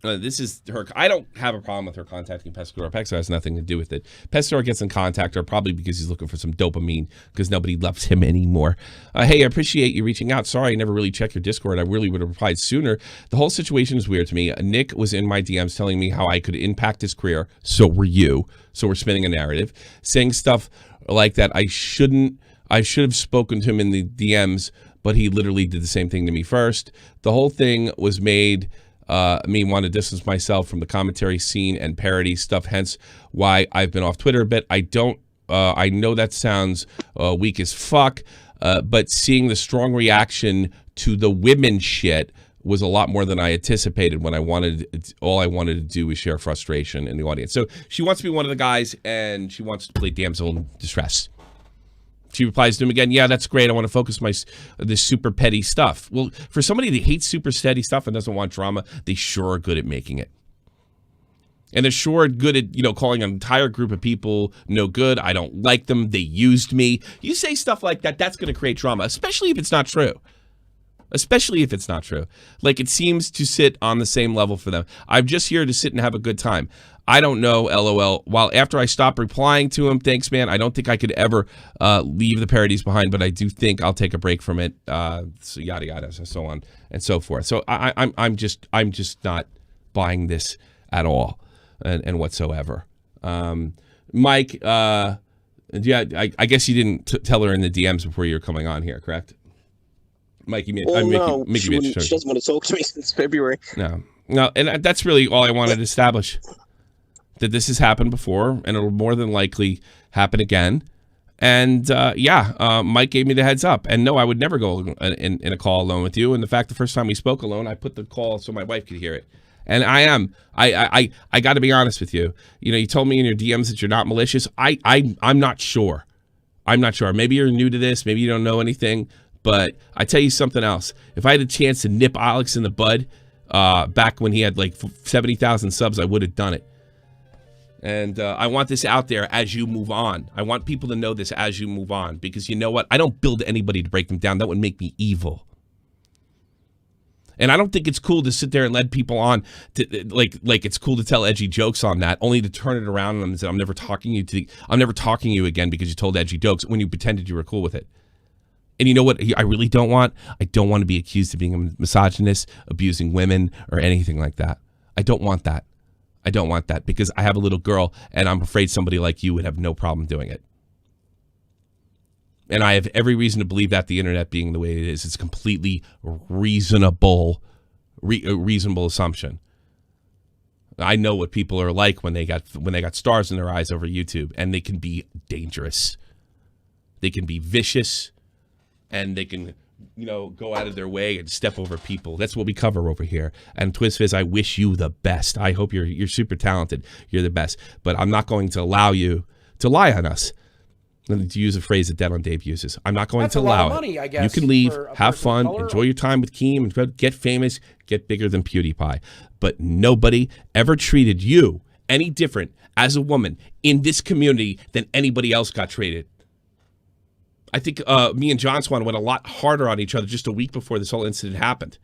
This is her. I don't have a problem with her contacting Pescador. Pescador has nothing to do with it. Pescador gets in contact her probably because he's looking for some dopamine because nobody loves him anymore. Hey, I appreciate you reaching out. Sorry, I never really checked your Discord. I really would have replied sooner. The whole situation is weird to me. Nick was in my DMs telling me how I could impact his career. So were you. So we're spinning a narrative, saying stuff like that. I should have spoken to him in the DMs, but he literally did the same thing to me first. The whole thing was made me want to distance myself from the commentary scene and parody stuff, hence why I've been off Twitter a bit. I know that sounds weak as fuck, but seeing the strong reaction to the women shit was a lot more than I anticipated when all I wanted to do was share frustration in the audience. So she wants to be one of the guys, and she wants to play damsel in distress. She replies to him again, yeah, that's great. I want to focus this super petty stuff. Well, for somebody that hates super petty stuff and doesn't want drama, they sure are good at making it. And they're sure good at, calling an entire group of people no good. I don't like them. They used me. You say stuff like that, that's going to create drama, especially if it's not true. Like, it seems to sit on the same level for them. I'm just here to sit and have a good time. I don't know, LOL. While after I stop replying to him, thanks, man, I don't think I could ever leave the parodies behind, but I do think I'll take a break from it, so yada yada, so on and so forth. So I'm just not buying this at all and whatsoever. Mike, I guess you didn't tell her in the DMs before you were coming on here, correct? Mike, she doesn't want to talk to me since February. No, and that's really all I wanted to establish. That this has happened before, and it'll more than likely happen again. And Mike gave me the heads up. And no, I would never go in a call alone with you. And the fact the first time we spoke alone, I put the call so my wife could hear it. And I got to be honest with you. You told me in your DMs that you're not malicious. I'm not sure. Maybe you're new to this. Maybe you don't know anything. But I tell you something else. If I had a chance to nip Alex in the bud back when he had like 70,000 subs, I would have done it. And I want this out there as you move on. I want people to know this as you move on. Because you know what? I don't build anybody to break them down. That would make me evil. And I don't think it's cool to sit there and lead people on to like it's cool to tell edgy jokes on that, only to turn it around and say, I'm never talking to you again because you told edgy jokes when you pretended you were cool with it. And you know what I really don't want? I don't want to be accused of being a misogynist, abusing women, or anything like that. I don't want that. I don't want that because I have a little girl and I'm afraid somebody like you would have no problem doing it. And I have every reason to believe that the internet being the way it is completely reasonable assumption. I know what people are like when they got stars in their eyes over YouTube, and they can be dangerous. They can be vicious, and they can, go out of their way and step over people. That's what we cover over here. And TwizzFizz, I wish you the best. I hope you're super talented. You're the best. But I'm not going to allow you to lie on us. To use a phrase that Dead on Dave uses. I'm not going to allow it. Money, I guess, you can leave, have fun, enjoy your time with Keem, and get famous, get bigger than PewDiePie. But nobody ever treated you any different as a woman in this community than anybody else got treated. I think me and John Swan went a lot harder on each other just a week before this whole incident happened.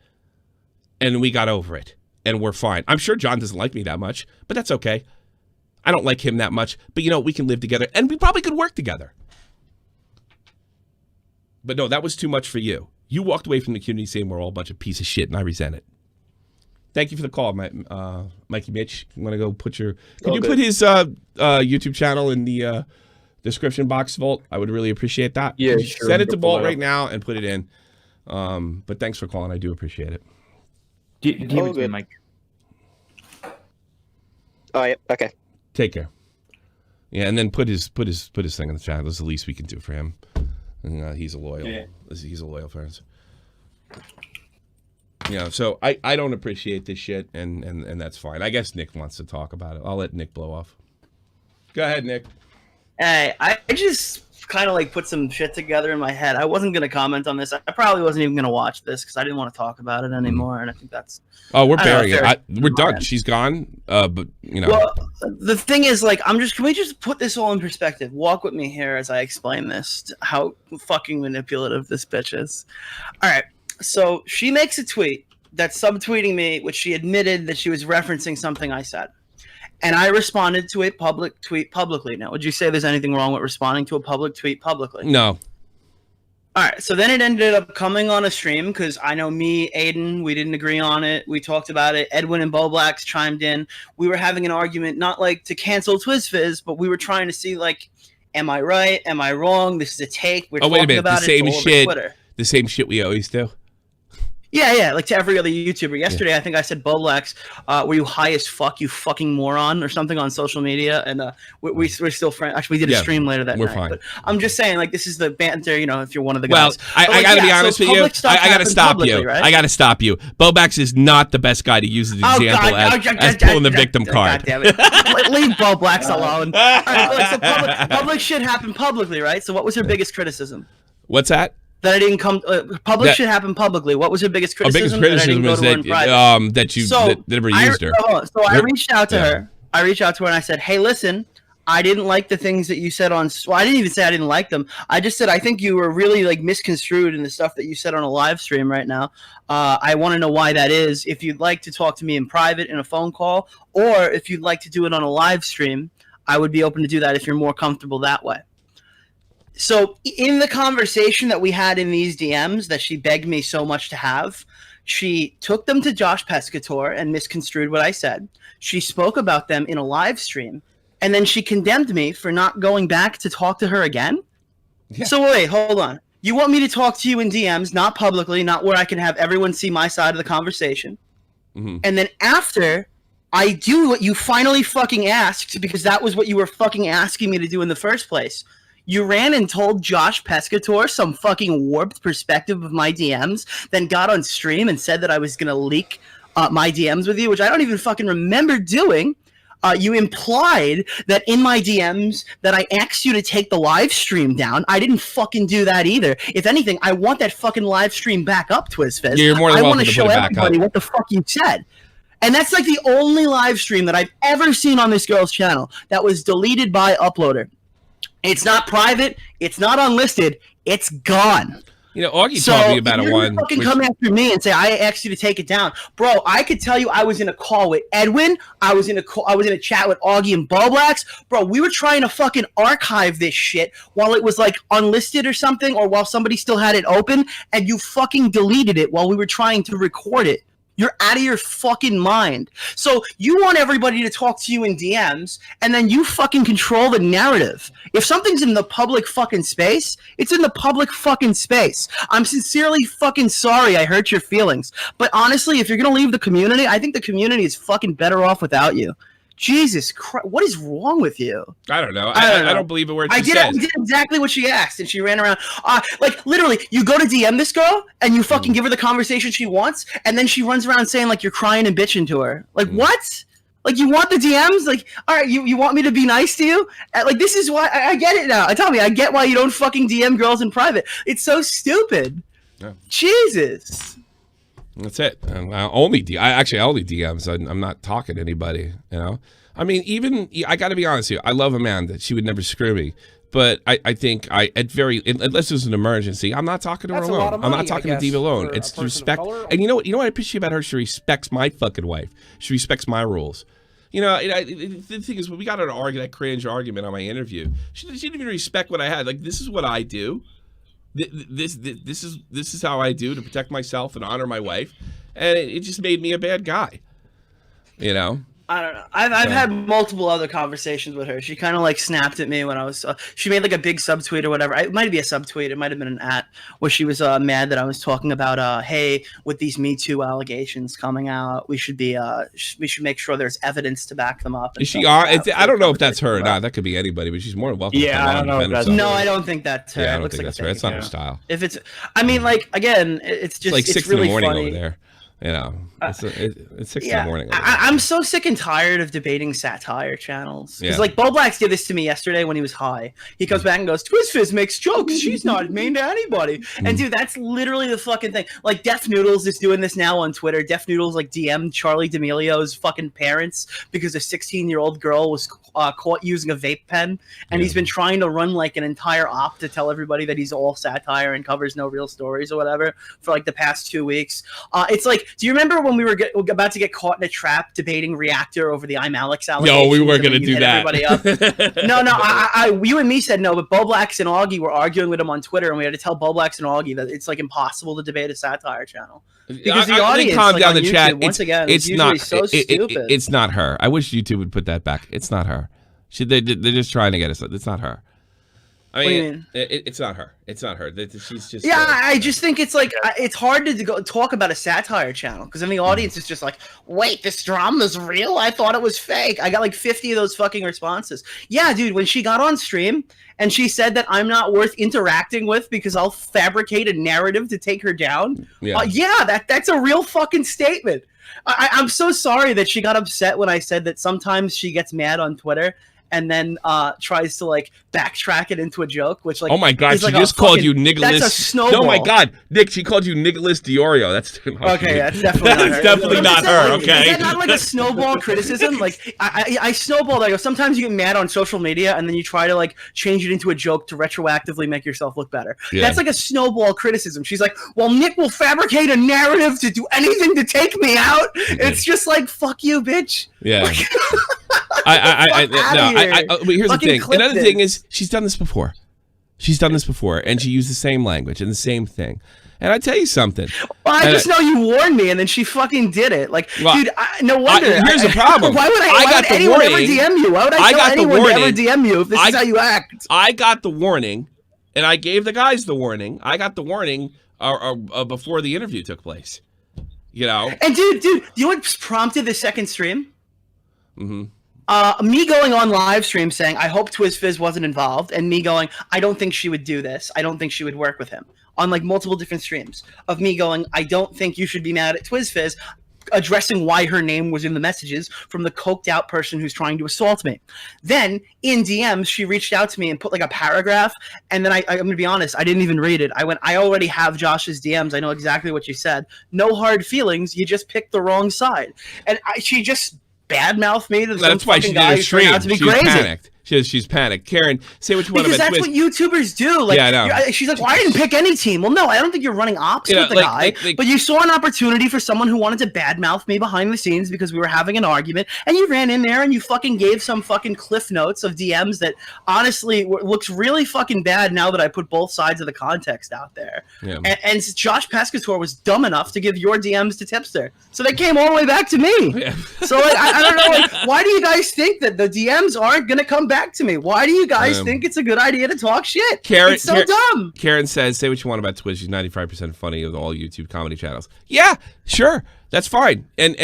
And we got over it. And we're fine. I'm sure John doesn't like me that much, but that's okay. I don't like him that much, but we can live together, and we probably could work together. But no, that was too much for you. You walked away from the community saying we're all a bunch of piece of shit, and I resent it. Thank you for the call, Mikey Mitch. You want to go put your... Can you put his YouTube channel in the description box, Volt? I would really appreciate that. Yeah, sure. Send it to Volt right now and put it in. But thanks for calling. I do appreciate it. Give it to Mike. Oh, yeah. Okay. Take care. Yeah, and then put his thing in the chat. That's the least we can do for him. And, he's a loyal. Yeah. He's a loyal fan. So I don't appreciate this shit, and that's fine. I guess Nick wants to talk about it. I'll let Nick blow off. Go ahead, Nick. Hey, I just kind of put some shit together in my head. I wasn't going to comment on this. I probably wasn't even going to watch this because I didn't want to talk about it anymore, and I think that's... Oh, we're burying it. We're done. She's gone, but, Well, the thing is, can we just put this all in perspective? Walk with me here as I explain this, how fucking manipulative this bitch is. All right, so she makes a tweet that's subtweeting me, which she admitted that she was referencing something I said. And I responded to a public tweet publicly. Now, would you say there's anything wrong with responding to a public tweet publicly? No. All right, so then it ended up coming on a stream because I know me, Aiden, we didn't agree on it. We talked about it. Edwin and Boblax chimed in. We were having an argument, not to cancel TwizzFizz, but we were trying to see, am I right? Am I wrong? This is a take. We're talking wait a minute. about the same shit. Twitter. The same shit we always do. Yeah, to every other YouTuber. Yesterday, I think I said, Boblax, were you high as fuck, you fucking moron, or something on social media? And we're still friends. Actually, we did a stream later that night. We're fine. But I'm just saying, this is the banter, if you're one of the guys. Well, I got to be honest with you. I got to stop you. Right? I got to stop you. Boblax is not the best guy to use as an example as pulling the victim card. God damn it. Leave Boblax alone. All right, so public shit happened publicly, right? So what was her biggest criticism? What's that? That I didn't come. Public shit happened publicly. What was her biggest criticism? Biggest criticism is that you never used her. So I reached out to her. I reached out to her and I said, "Hey, listen, I didn't like the things that you said on." Well, I didn't even say I didn't like them. I just said I think you were really misconstrued in the stuff that you said on a live stream right now. I want to know why that is. If you'd like to talk to me in private in a phone call, or if you'd like to do it on a live stream, I would be open to do that if you're more comfortable that way. So in the conversation that we had in these DMs that she begged me so much to have, she took them to Josh Pescator and misconstrued what I said. She spoke about them in a live stream, and then she condemned me for not going back to talk to her again. Yeah. So wait, hold on. You want me to talk to you in DMs, not publicly, not where I can have everyone see my side of the conversation. Mm-hmm. And then after I do what you finally fucking asked, because that was what you were fucking asking me to do in the first place. You ran and told Josh Pescator some fucking warped perspective of my DMs, then got on stream and said that I was going to leak my DMs with you, which I don't even fucking remember doing. You implied that in my DMs that I asked you to take the live stream down. I didn't fucking do that either. If anything, I want that fucking live stream back up, TwizzFizz. You're more than welcome to show put it back everybody up. What the fuck you said. And that's the only live stream that I've ever seen on this girl's channel that was deleted by Uploader. It's not private. It's not unlisted. It's gone. You know, Augie So told me about you're one. fucking come after me and say I asked you to take it down, bro. I could tell you I was in a call with Edwin. I was in a chat with Augie and Boblax, bro. We were trying to fucking archive this shit while it was like unlisted or something, or while somebody still had it open, and you fucking deleted it while we were trying to record it. You're out of your fucking mind. So you want everybody to talk to you in DMs, and then you fucking control the narrative. If something's in the public fucking space, it's in the public fucking space. I'm sincerely fucking sorry I hurt your feelings. But honestly, if you're going to leave the community, I think the community is fucking better off without you. Jesus Christ, what is wrong with you? I don't know. I don't believe a word she says. I did exactly what she asked, and she ran around. Like, literally, you go to DM this girl, and you fucking give her the conversation she wants, and then she runs around saying, like, you're crying and bitching to her. Like, what? Like, you want the DMs? Like, all right, you want me to be nice to you? Like, this is why I get it now. Tell me, I get why you don't fucking DM girls in private. It's so stupid. Yeah. Jesus. That's it. I only DMs. I'm not talking to anybody. You know. I mean, even I got to be honest here. I love Amanda. She would never screw me. But I think unless there's an emergency, I'm not talking to her alone. I'm not talking to Diva alone. It's respect. And you know what I appreciate about her? She respects my fucking wife. She respects my rules. You know, the thing is, when we got into that cringe argument on my interview, she didn't even respect what I had. Like, this is what I do. This is how I do to protect myself and honor my wife, and it just made me a bad guy. You know. I don't know. I've had multiple other conversations with her. She kind of like snapped at me when I was. She made like a big subtweet or whatever. It might be a subtweet. It might have been an @ where she was mad that I was talking about hey, with these Me Too allegations coming out, we should make sure there's evidence to back them up. Is she? I don't know if that's her or not. That could be anybody, but she's more than welcome. Yeah, to I don't know. No, I don't think that's her. Yeah, I don't think that's her. It's not her style. If it's, I mean, like again, it's just like 6 really in the morning funny. over there. You know, it's 6 in the morning. I'm so sick and tired of debating satire channels. Because like Boblax did this to me yesterday when he was high. He comes back and goes, TwizzFizz makes jokes. She's not mean to anybody. And dude, that's literally the fucking thing. Like Def Noodles is doing this now on Twitter. Def Noodles like DM'd Charlie D'Amelio's fucking parents because a 16-year-old girl was caught using a vape pen. And he's been trying to run like an entire op to tell everybody that he's all satire and covers no real stories or whatever for like the past 2 weeks. It's like, do you remember when we were about to get caught in a trap debating Reactor over the Alex allegations? No, we weren't going to do that. No, you and me said no, but Boblax and Augie were arguing with him on Twitter, and we had to tell Boblax and Augie that it's like impossible to debate a satire channel. Because the audience, calm like, down the YouTube, chat. Once again, it's usually not so stupid. It's not her. I wish YouTube would put that back. It's not her. They're just trying to get us. It's not her. I mean, it's not her. It's not her. She's just. Yeah, I just think it's like it's hard to go talk about a satire channel because then the audience is just like, "Wait, this drama's real? I thought it was fake." I got like 50 of those fucking responses. Yeah, dude, when she got on stream and she said that I'm not worth interacting with because I'll fabricate a narrative to take her down. Yeah, that's a real fucking statement. I'm so sorry that she got upset when I said that sometimes she gets mad on Twitter and then tries to like backtrack it into a joke, which like, oh my god, she like just called you Nicholas. That's a snowball. Oh my god, Nick, she called you Nicholas Diorio. That's okay. That's definitely not her. That's definitely not her. Okay, is that not like a snowball criticism? Like I snowballed. I go, sometimes you get mad on social media and then you try to like change it into a joke to retroactively make yourself look better. Yeah. That's like a snowball criticism. She's like, well, Nick will fabricate a narrative to do anything to take me out. It's just like, fuck you, bitch. Yeah. Here's the thing. Another thing is she's done this before. She's done this before, and she used the same language and the same thing. And I tell you something. Well, I just know you warned me, and then she fucking did it. Like, well, dude, no wonder. Here's the problem. Why would anyone ever DM you? Why would I tell anyone to ever DM you if this is how you act? I got the warning, and I gave the guys the warning. I got the warning before the interview took place. You know. And dude, you know what prompted the second stream? Mm-hmm. Me going on live stream saying, I hope TwizzFizz wasn't involved, and me going, I don't think she would do this. I don't think she would work with him. On like multiple different streams of me going, I don't think you should be mad at TwizzFizz, addressing why her name was in the messages from the coked out person who's trying to assault me. Then in DMs, she reached out to me and put like a paragraph. And then I'm going to be honest, I didn't even read it. I went, I already have Josh's DMs. I know exactly what you said. No hard feelings. You just picked the wrong side. And she just badmouthed me to some fucking guy who turned out to be crazy. Panicked. She's panicked. Karen, say what you want because about that's Twizz. what YouTubers do. Like, Yeah, I know. she's like, well, I didn't pick any team. Well, no, I don't think you're running ops with the guy. But you saw an opportunity for someone who wanted to badmouth me behind the scenes because we were having an argument, and you ran in there and you fucking gave some fucking cliff notes of DMs that honestly looks really fucking bad now that I put both sides of the context out there. Yeah. And Josh Pescator was dumb enough to give your DMs to Tipster, so they came all the way back to me. Yeah. So like, I don't know. Like, why do you guys think that the DMs aren't gonna come back to me? Why do you guys think it's a good idea to talk shit? It's so dumb. Karen says, say what you want about Twizz. She's 95% funny of all YouTube comedy channels. Yeah, sure. That's fine. And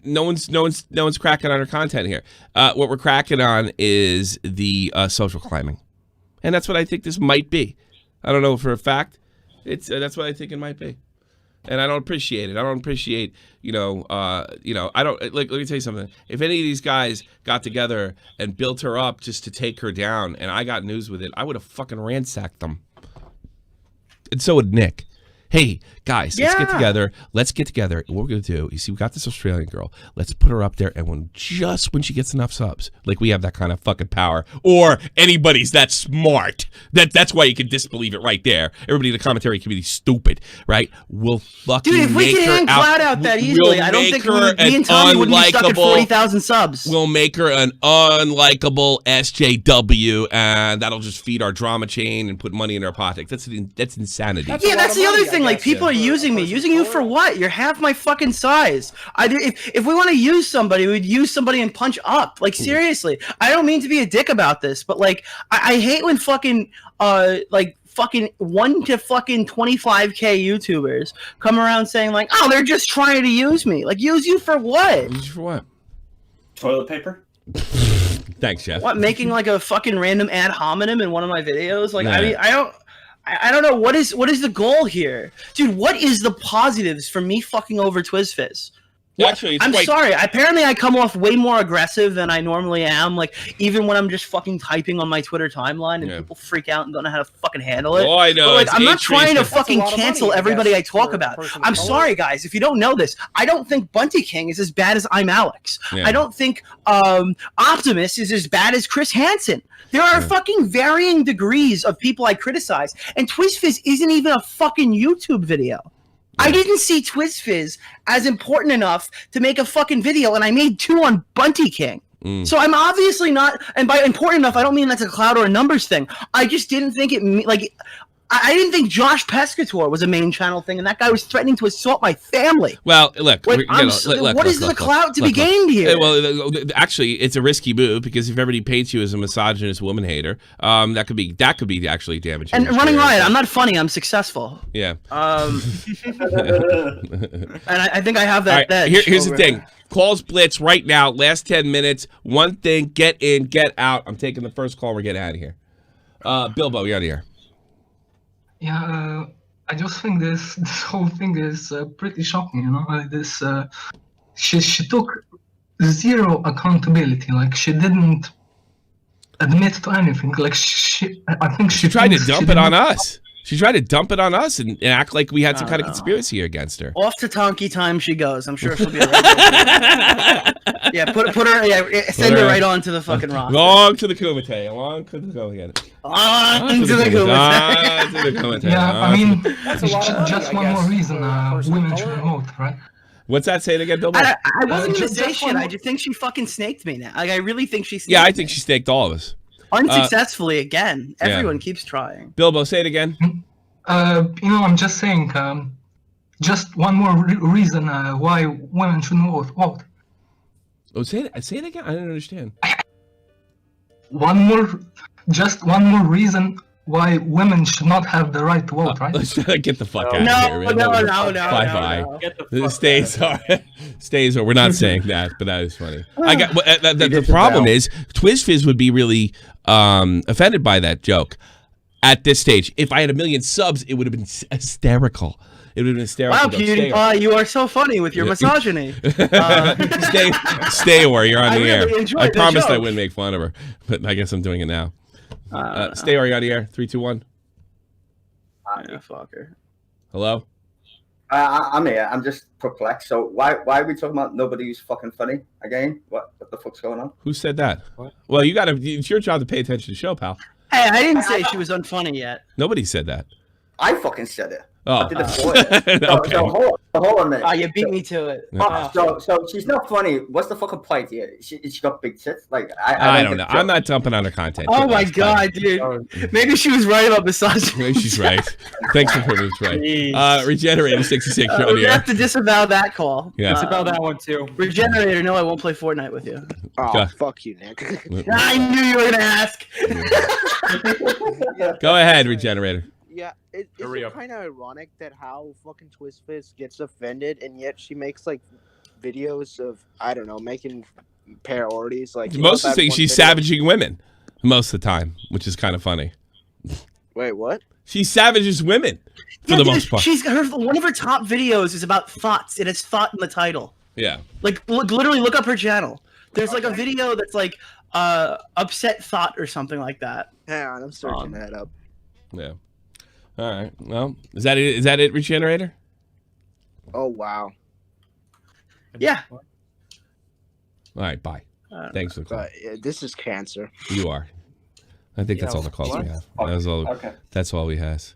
no one's cracking on her content here. What we're cracking on is the social climbing. And that's what I think this might be. I don't know for a fact. That's what I think it might be. And I don't appreciate it. I don't appreciate, I don't, like, let me tell you something. If any of these guys got together and built her up just to take her down and I got news with it, I would have fucking ransacked them. And so would Nick. Hey, guys, let's get together. Let's get together. What we're going to do, you see, we got this Australian girl. Let's put her up there, and when she gets enough subs, like we have that kind of fucking power, or anybody's that smart, that's why you can disbelieve it right there. Everybody in the commentary community stupid, right? We'll fucking Dude, if we could hang Cloud out that easily, I don't think me and Tommy wouldn't be stuck at 40,000 subs. We'll make her an unlikable SJW, and that'll just feed our drama chain and put money in our pocket. That's insanity. Yeah, that's the other thing. Like, people are using me. Using you for what? You're half my fucking size. If we want to use somebody, we'd use somebody and punch up. Like, seriously. I don't mean to be a dick about this, but, like, I hate when fucking, fucking 1 to fucking 25K YouTubers come around saying, like, oh, they're just trying to use me. Like, use you for what? Use you for what? Toilet paper? Thanks, Jeff. What, making, like, a fucking random ad hominem in one of my videos? Like, Nah. I mean, I don't know what is the goal here, dude. What is the positives for me fucking over TwizzFizz? Actually, I'm sorry. Apparently, I come off way more aggressive than I normally am. Like, even when I'm just fucking typing on my Twitter timeline and people freak out and don't know how to fucking handle it. Oh, I know. But, like, I'm not trying to fucking cancel everybody I talk about. I'm sorry, guys. If you don't know this, I don't think Bunty King is as bad as I'm Alex. Yeah. I don't think Optimus is as bad as Chris Hansen. There are fucking varying degrees of people I criticize, and TwizzFizz isn't even a fucking YouTube video. I didn't see TwizzFizz as important enough to make a fucking video, and I made 2 on Bunty King. So I'm obviously not, and by important enough, I don't mean that's a cloud or a numbers thing. I just didn't think it, like, I didn't think Josh Pescator was a main channel thing, and that guy was threatening to assault my family. Well, look, what is the clout to be gained here? Well, actually, it's a risky move because if everybody paints you as a misogynist woman hater, that could be actually damaging. And running riot, I'm not funny. I'm successful. Yeah. And I think I have that. Right, here's the thing. Calls blitz right now. Last 10 minutes. One thing. Get in. Get out. I'm taking the first call. We're getting out of here. Bilbo, you're out of here. Yeah, I just think this whole thing is pretty shocking, you know. Like she took zero accountability. Like, she didn't admit to anything. Like, I think she tried to dump it on us. She tried to dump it on us and act like we had some kind of conspiracy against her. Off to Tonky time she goes. I'm sure she'll be right. Yeah, put her. Yeah, send her right on to the fucking rock. Along to the Kumite. Along to the Kumite. On to the Kumite. Yeah, I mean, just one more reason women should vote, right? What's that? Say it again, Bilbo. I wasn't gonna say shit. I just think she fucking snaked me now. Like, I really think she snaked I think she snaked all of us. Unsuccessfully again. Everyone keeps trying. Bilbo, say it again. I'm just saying, just one more reason why women shouldn't vote. Oh, say it again. I didn't understand. One more reason why women should not have the right to vote, right? Let's get the fuck out of here. No. Bye. Stays. We're not saying that, but that is funny. The problem is TwizzFizz would be really offended by that joke at this stage. If I had 1 million subs, it would have been hysterical. It would have been hysterical. Wow, PewDiePie, you are so funny with your misogyny. Stay where you're on the air. Really I promised joke. I wouldn't make fun of her, but I guess I'm doing it now. Stay where you're on the air. 3, 2, 1. Yeah, fuck her. Hello? I'm here. I'm just perplexed. So why are we talking about nobody's fucking funny again? What the fuck's going on? Who said that? What? Well, it's your job to pay attention to the show, pal. Hey, I didn't say she was unfunny yet. Nobody said that. I fucking said it. Oh. I did it for you. Okay. So hold on a minute. Oh, you beat me to it. So she's not funny. What's the fucking point here? She got big tits. Like I don't know. I'm not dumping on her content. Oh my god, dude. Maybe she was right about misogyny. Maybe she's right. Thanks for proving it's right. Regenerator 66. You're on the We air. have to disavow that call. Yeah. Disavow that one too. Regenerator, no, I won't play Fortnite with you. Oh, fuck you, Nick. I knew you were gonna ask. Go ahead, Regenerator. Yeah, it's kind of ironic that how fucking TwizzFizz gets offended, and yet she makes like videos of, I don't know, making parodies. Like Most of the things, she's savaging women most of the time, which is kind of funny. Wait, what? She savages women for the most part. One of her top videos is about thoughts. It has thought in the title. Yeah. Like, literally, look up her channel. There's like a video that's like upset thought or something like that. Hang on, I'm searching that up. Yeah. All right. Well, is that it? Is that it, Regenerator? Oh wow. Yeah. All right. Bye. Thanks for the call. This is cancer. You are. I think that's all the calls we have. That's all. Okay. That's all we has.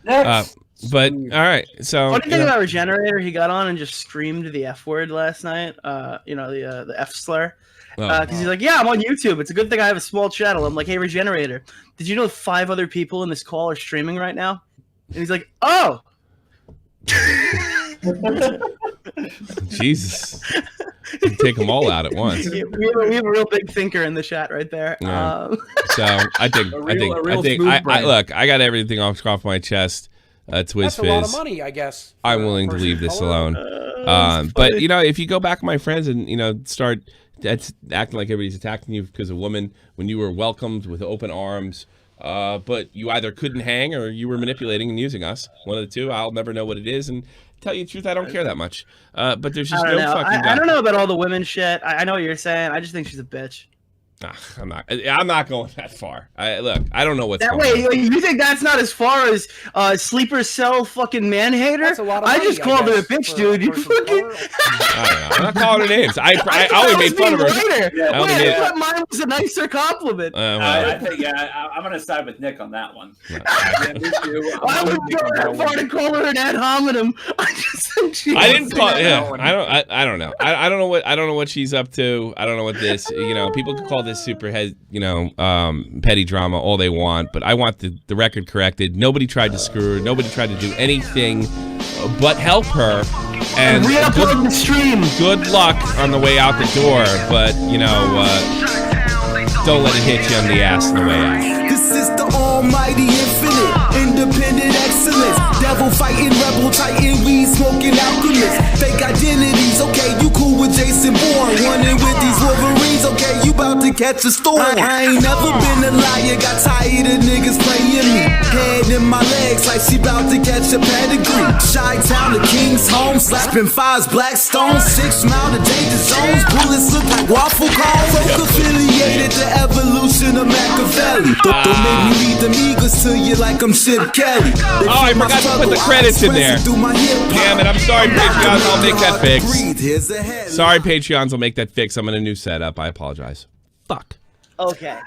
Next. But all right. So. Funny thing about Regenerator, he got on and just screamed the F word last night. The F slur. Because he's like, yeah, I'm on YouTube. It's a good thing I have a small channel. I'm like, hey, Regenerator, did you know 5 other people in this call are streaming right now? And he's like, oh. Jesus. You can take them all out at once. We have a real big thinker in the chat right there. Yeah. So I think look, I got everything off my chest. TwizzFizz. That's a lot of money, I guess. I'm willing to leave this alone. But if you go back, my friends, and start acting like everybody's attacking you because a woman when you were welcomed with open arms, but you either couldn't hang or you were manipulating and using us. One of the two. I'll never know what it is, and tell you the truth, I don't care that much. But there's just no fucking. I don't know about all the women shit. I know what you're saying. I just think she's a bitch. I'm not going that far. I don't know what's that going way. on. You think that's not as far as sleeper cell fucking man hater? That's a lot of I money, just called her a bitch, dude. You fucking. I don't know. I'm not calling her names. I only made fun of her. I thought mine was a nicer compliment. I think I'm gonna side with Nick on that one. I wouldn't go that far to call her an ad hominem. I just think she. I didn't call. Yeah, I don't know. I don't know what she's up to. I don't know what this. People can call this super petty drama all they want, but I want the record corrected. Nobody tried to screw her. Nobody tried to do anything but help her. And good luck on the way out the door, but don't let it hit you on the ass on the way out. This is the almighty infinite, independent excellence. Devil fighting, rebel titan, weed smoking alchemist. Fake identities, okay, you cool with Jason Bourne. Running with these Wolverines, okay, you about to catch a storm. I ain't never been a liar, got tired of niggas playing me. Head in my legs like she about to catch a pedigree. Chi-town to King's home, slapping fives, black stones. 6 mile to danger zones, bullets look like waffle cones. Folk affiliated to evolution of Machiavelli. Don't make me read them eagles to you like I'm Chip Kelly. I forgot to put the credits in there. Damn it, I'm sorry, Patreons, I'll make that fix. Sorry, Patreons, I'll make that fix. I'm in a new setup. I apologize. Fuck. Okay.